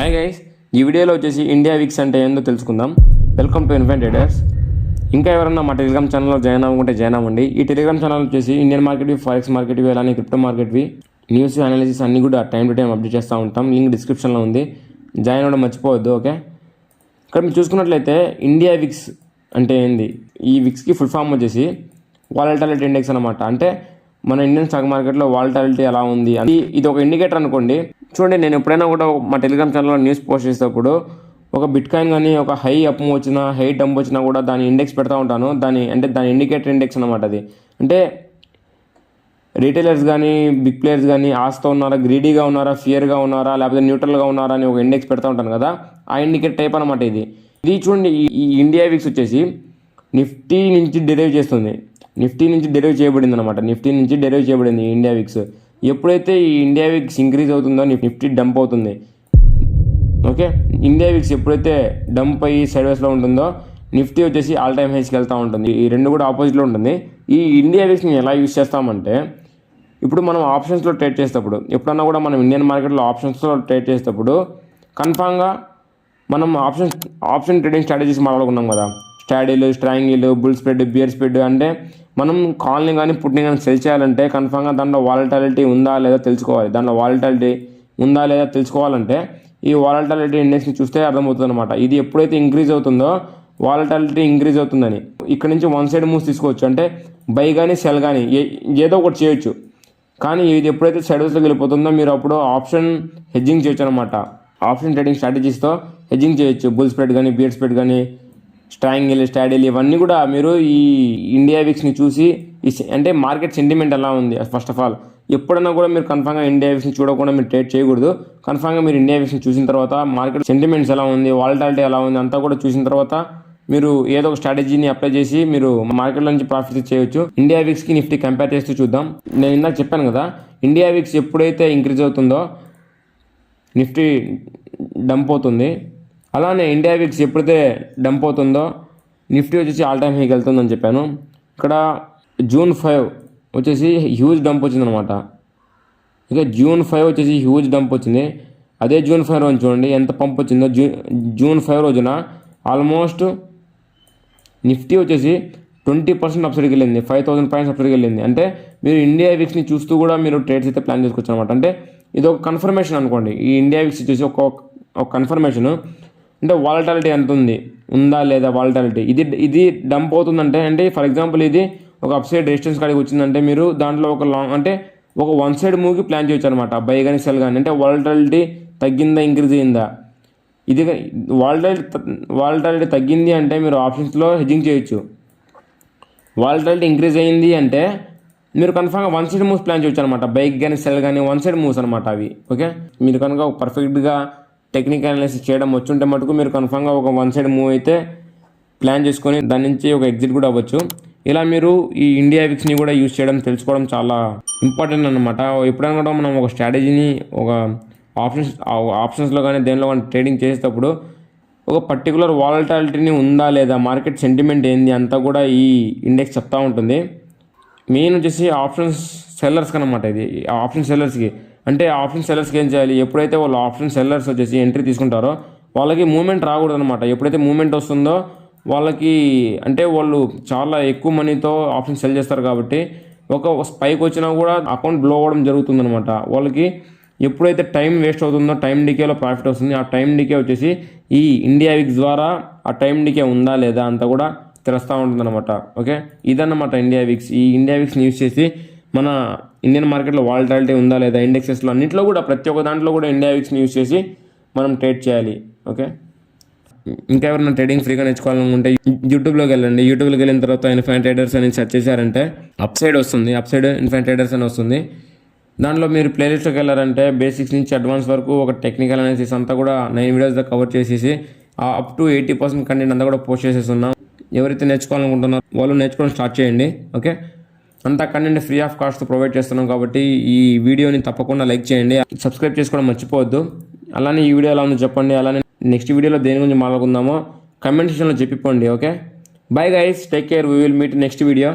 Hi guys, ఈ వీడియోలో వచ్చేసి ఇండియా విక్స్ అంటే ఏందో తెలుసుకుందాం. Welcome to infant traders. ఇంకా ఎవరన్నా మా టెలిగ్రామ్ ఛానల్లో జాయిన్ అవ్వకుంటే జాయిన్ అవ్వండి. ఈ టెలిగ్రామ్ ఛానల్ వచ్చేసి ఇండియన్ మార్కెట్వి, ఫారెక్స్ మార్కెట్వి, అలానే క్రిప్టో మార్కెట్వి న్యూస్ అనాలిసిస్ అన్నీ కూడా టైం టు టైం అప్డేట్ చేస్తూ ఉంటాం. లింక్ డిస్క్రిప్షన్లో ఉంది, జాయిన్ అవ్వడం మర్చిపోవద్దు. ఓకే, ఇక్కడ మీరు చూసుకున్నట్లయితే ఇండియా విక్స్ అంటే ఏంది? ఈ విక్స్కి ఫుల్ ఫామ్ వచ్చేసి వాలటాలిటీ ఇండెక్స్ అనమాట. అంటే మన ఇండియన్ స్టాక్ మార్కెట్లో వాలటాలిటీ ఎలా ఉంది అది ఇది ఒక ఇండికేటర్ అనుకోండి. చూడండి, నేను ఎప్పుడైనా కూడా మా టెలిగ్రామ్ ఛానల్లో న్యూస్ పోస్ట్ చేసేటప్పుడు ఒక బిట్ కాయిన్ కానీ ఒక హై అప్ వచ్చినా హై డంప్ వచ్చినా కూడా దాని ఇండెక్స్ పెడతా ఉంటాను. దాని ఇండికేటర్ ఇండెక్స్ అనమాట. అది అంటే రీటైలర్స్ కానీ బిగ్ ప్లేయర్స్ కానీ ఆస్తో ఉన్నారా, గ్రీడీగా ఉన్నారా, ఫియర్గా ఉన్నారా, లేకపోతే న్యూట్రల్గా ఉన్నారా అని ఒక ఇండెక్స్ పెడతా ఉంటాను కదా, ఆ ఇండికేటర్ టైప్ అనమాట ఇది. చూడండి, ఈ ఇండియా విక్స్ వచ్చేసి నిఫ్టీ నుంచి డెరైవ్ చేస్తుంది. నిఫ్టీ నుంచి డెరైవ్ చేయబడింది అనమాట. నిఫ్టీ నుంచి డెరైవ్ చేయబడింది ఈ ఇండియా విక్స్. ఎప్పుడైతే ఈ ఇండియా విక్స్ ఇంక్రీజ్ అవుతుందో నిఫ్టీ డంప్ అవుతుంది. ఓకే, ఇండియా విక్స్ ఎప్పుడైతే డంప్ అయ్యి సైడ్వేస్లో ఉంటుందో నిఫ్టీ వచ్చేసి ఆల్ టైమ్ హైస్కి వెళ్తూ ఉంటుంది. ఈ రెండు కూడా ఆపోజిట్లో ఉంటుంది. ఈ ఇండియా విక్స్ని ఎలా యూజ్ చేస్తామంటే, ఇప్పుడు మనం ఆప్షన్స్లో ట్రేడ్ చేసేటప్పుడు, ఎప్పుడన్నా కూడా మనం ఇండియన్ మార్కెట్లో ఆప్షన్స్లో ట్రేడ్ చేసేటప్పుడు కన్ఫామ్గా మనం ఆప్షన్ ట్రేడింగ్ స్ట్రాటజీస్ మాట్లాడుకున్నాం కదా. స్టాడీలు, strangle, bull spread, bear spread. అంటే మనం కాల్ని కానీ పుట్ని కానీ సెల్ చేయాలంటే కన్ఫామ్గా దాంట్లో వాలటాలిటీ ఉందా లేదా తెలుసుకోవాలి. దాంట్లో వాలటాలిటీ ఉందా లేదా తెలుసుకోవాలంటే ఈ వాలటాలిటీ ఇండెక్స్ని చూస్తే అర్థమవుతుంది అనమాట. ఇది ఎప్పుడైతే ఇంక్రీజ్ అవుతుందో వాలటాలిటీ ఇంక్రీజ్ అవుతుందని. ఇక్కడ నుంచి వన్ సైడ్ మూవ్స్ తీసుకోవచ్చు. అంటే బై కానీ సెల్ కానీ ఏదో ఒకటి చేయొచ్చు. కానీ ఇది ఎప్పుడైతే సైడ్వేస్లోకి వెళ్ళిపోతుందో మీరు అప్పుడు ఆప్షన్ హెడ్జింగ్ చేయొచ్చు అనమాట. ఆప్షన్ ట్రేడింగ్ స్ట్రాటజీస్తో హెడ్జింగ్ చేయొచ్చు. బుల్ స్ప్రెడ్ కానీ, బియర్ స్ప్రెడ్ కానీ, స్ట్రాంగిల్, స్టాడిల్ ఇవన్నీ కూడా మీరు ఈ ఇండియా విక్స్ని చూసి అంటే మార్కెట్ సెంటిమెంట్ ఎలా ఉంది ఫస్ట్ ఆఫ్ ఆల్. ఎప్పుడైనా కూడా మీరు కన్ఫామ్గా ఇండియా విక్స్ని చూడకుండా మీరు ట్రేడ్ చేయకూడదు. కన్ఫామ్గా మీరు ఇండియా విక్స్ని చూసిన తర్వాత మార్కెట్ సెంటిమెంట్స్ ఎలా ఉంది, వాలటాలిటీ ఎలా ఉంది అంతా కూడా చూసిన తర్వాత మీరు ఏదో ఒక స్ట్రాటజీని అప్లై చేసి మీరు మార్కెట్లో నుంచి ప్రాఫిట్స్ చేయొచ్చు. ఇండియా విక్స్కి నిఫ్టీ కంపేర్ చేస్తూ చూద్దాం. నేను ఇందాక చెప్పాను కదా, ఇండియా విక్స్ ఎప్పుడైతే ఇంక్రీజ్ అవుతుందో నిఫ్టీ డంప్ అవుతుంది. అలానే ఇండియా విక్స్ ఎప్పుడైతే డంప్ అవుతుందో నిఫ్టీ వచ్చేసి ఆల్ టైమ్ హైకి వెళ్తుందని చెప్పాను. ఇక్కడ June 5 వచ్చేసి హ్యూజ్ డంప్ వచ్చిందనమాట. ఇక June 5 వచ్చేసి హ్యూజ్ డంప్ వచ్చింది. అదే June 5 రోజు చూడండి ఎంత పంప్ వచ్చిందో. June 5 రోజున ఆల్మోస్ట్ నిఫ్టీ వచ్చేసి 20% అప్సైడ్కి వెళ్ళింది. 5000 పాయింట్స్ అప్సైడ్కి వెళ్ళింది. అంటే మీరు ఇండియా విక్స్ని చూస్తూ కూడా మీరు ట్రేడ్స్ అయితే ప్లాన్ చేసుకోవచ్చు అనమాట. అంటే ఇది ఒక కన్ఫర్మేషన్ అనుకోండి. ఈ ఇండియా విక్స్ వచ్చేసి ఒక కన్ఫర్మేషన్. అంటే వాలటాలిటీ ఎంత ఉందా లేదా వాలటాలిటీ. ఇది డంప్ అవుతుందంటే, అంటే ఫర్ ఎగ్జాంపుల్ ఇది ఒక అప్సైడ్ రెసిస్టెన్స్ కాడికి వచ్చిందంటే మీరు దాంట్లో ఒక లాంగ్ అంటే ఒక వన్ సైడ్ మూవ్కి ప్లాన్ చేయొచ్చు అనమాట. బై కానీ సెల్ కానీ. అంటే వాలటాలిటీ తగ్గిందా ఇంక్రీజ్ అయిందా. ఇది వాలటాలిటీ తగ్గింది అంటే మీరు ఆప్షన్స్లో హెడ్జింగ్ చేయొచ్చు. వాలటాలిటీ ఇంక్రీజ్ అయింది అంటే మీరు కన్ఫామ్గా వన్ సైడ్ మూవ్స్ ప్లాన్ చేయొచ్చు అనమాట. బైక్ కానీ సెల్ కానీ వన్ సైడ్ మూవ్స్ అనమాట అవి. ఓకే, మీరు కనుక పర్ఫెక్ట్గా టెక్నికల్ అనాలిసిస్ చేయడం వచ్చుంటే మటుకు మీరు కన్ఫామ్గా ఒక వన్ సైడ్ మూవ్ అయితే ప్లాన్ చేసుకొని దాని నుంచి ఒక ఎగ్జిట్ కూడా అవ్వచ్చు. ఇలా మీరు ఈ ఇండియా విక్స్ని కూడా యూజ్ చేయడం తెలుసుకోవడం చాలా ఇంపార్టెంట్ అనమాట. ఎప్పుడైనా కూడా మనం ఒక స్ట్రాటజీని ఒక ఆప్షన్స్లో కానీ దేనిలో కానీ ట్రేడింగ్ చేసేటప్పుడు ఒక పర్టికులర్ వాలటాలిటీని ఉందా లేదా, మార్కెట్ సెంటిమెంట్ ఏంది అంతా కూడా ఈ ఇండెక్స్ చెప్తూ ఉంటుంది. మెయిన్ వచ్చేసి ఆప్షన్స్ సెల్లర్స్కి అనమాట. ఇది ఆప్షన్ సెల్లర్స్కి. అంటే ఆప్షన్ సెల్లర్స్కి ఏం చేయాలి, ఎప్పుడైతే వాళ్ళు ఆప్షన్ సెల్లర్స్ వచ్చేసి ఎంట్రీ తీసుకుంటారో వాళ్ళకి మూవ్మెంట్ రాకూడదు అనమాట. ఎప్పుడైతే మూవ్మెంట్ వస్తుందో వాళ్ళకి అంటే వాళ్ళు చాలా ఎక్కువ మనీతో ఆప్షన్ సెల్ చేస్తారు కాబట్టి ఒక స్పైక్ వచ్చినా కూడా అకౌంట్ బ్లో అవ్వడం జరుగుతుందనమాట. వాళ్ళకి ఎప్పుడైతే టైం వేస్ట్ అవుతుందో టైం డికేలో ప్రాఫిట్ వస్తుంది. ఆ టైం డికే వచ్చేసి ఈ ఇండియా విక్స్ ద్వారా ఆ టైం డికే ఉందా లేదా అంతా కూడా తెలుస్తూ ఉంటుందన్నమాట. ఓకే, ఇదన్నమాట ఇండియా విక్స్. ఈ ఇండియా విక్స్ని యూజ్ చేసి మన ఇండియన్ మార్కెట్లో వాలటాలిటీ ఉందా లేదా, ఇండెక్సెస్లో అన్నింటిలో కూడా ప్రతి ఒక్క దాంట్లో కూడా ఇండియా విక్స్ని యూజ్ చేసి మనం ట్రేడ్ చేయాలి. ఓకే, ఇంకా ఎవరైనా ట్రేడింగ్ ఫ్రీగా నేర్చుకోవాలనుకుంటే యూట్యూబ్లోకి వెళ్ళండి. యూట్యూబ్లోకి వెళ్ళిన తర్వాత ఇన్ఫైన్ ట్రేడర్స్ అని సెర్చ్ చేశారంటే అప్ సైడ్ వస్తుంది. అప్ సైడ్ ఇన్ఫైన్ ట్రేడర్స్ అని వస్తుంది. దాంట్లో మీరు ప్లేలిస్ట్లోకి వెళ్ళారంటే బేసిక్స్ నుంచి అడ్వాన్స్ వరకు ఒక టెక్నికల్ అనాలిసిస్ అంతా కూడా 9 వీడియోస్తో కవర్ చేసేసి అప్ టు 80% కంటెంట్ అంతా కూడా పోస్ట్ చేసేస్తున్నాం. ఎవరైతే నేర్చుకోవాలనుకుంటున్నారో వాళ్ళు నేర్చుకోవడం స్టార్ట్ చేయండి. ఓకే, అంతా content free of cost provide చేస్తున్నాం కాబట్టి ఈ వీడియోని తప్పకుండా లైక్ చేయండి, సబ్స్క్రైబ్ చేసుకోవడం మర్చిపోవద్దు. అలానే ఈ వీడియో ఎలా ఉందో చెప్పండి. అలానే నెక్స్ట్ వీడియోలో దేని గురించి మాట్లాడుకుందామో కమెంట్ సెక్షన్లో చెప్పిపోండి. Okay, bye guys, take care, we will meet next video.